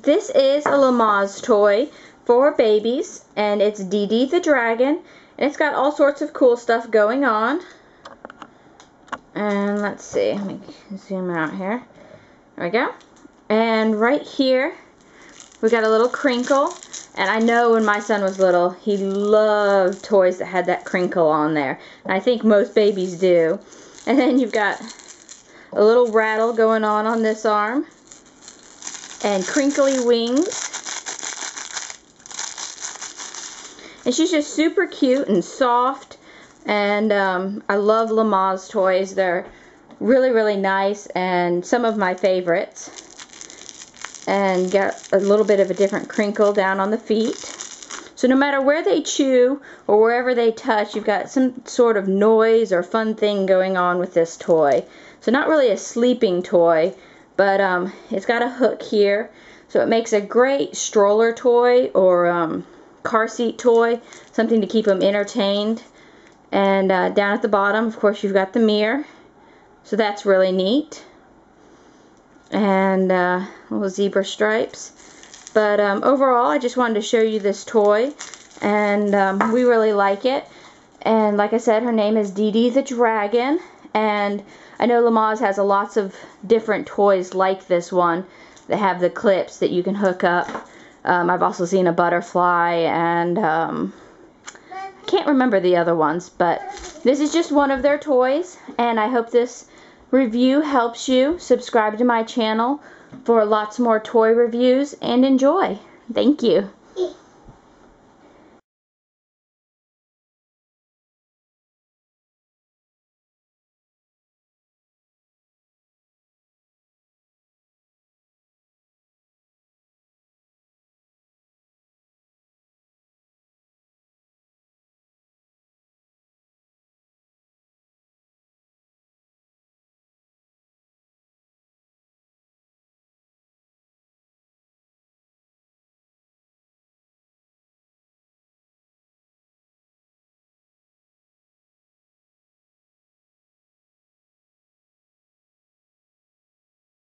This is a Lamaze toy for babies, and it's Dee Dee the dragon, and it's got all sorts of cool stuff going on. And let's see, let me zoom out here. There we go. And right here, we got a little crinkle. And I know when my son was little, he loved toys that had that crinkle on there. And I think most babies do. And then you've got a little rattle going on this arm. And crinkly wings. And she's just super cute and soft. And I love Lamaze toys. They're really, really nice and some of my favorites. And got a little bit of a different crinkle down on the feet. So no matter where they chew or wherever they touch, you've got some sort of noise or fun thing going on with this toy. So not really a sleeping toy, but it's got a hook here. So it makes a great stroller toy or car seat toy, something to keep them entertained. And down at the bottom, of course, you've got the mirror. So that's really neat. And little zebra stripes. But overall, I just wanted to show you this toy. And we really like it. And like I said, her name is Dee Dee the dragon. And I know Lamaze has lots of different toys like this one that have the clips that you can hook up. I've also seen a butterfly and I can't remember the other ones, but this is just one of their toys, and I hope this review helps you. Subscribe to my channel for lots more toy reviews and enjoy. Thank you.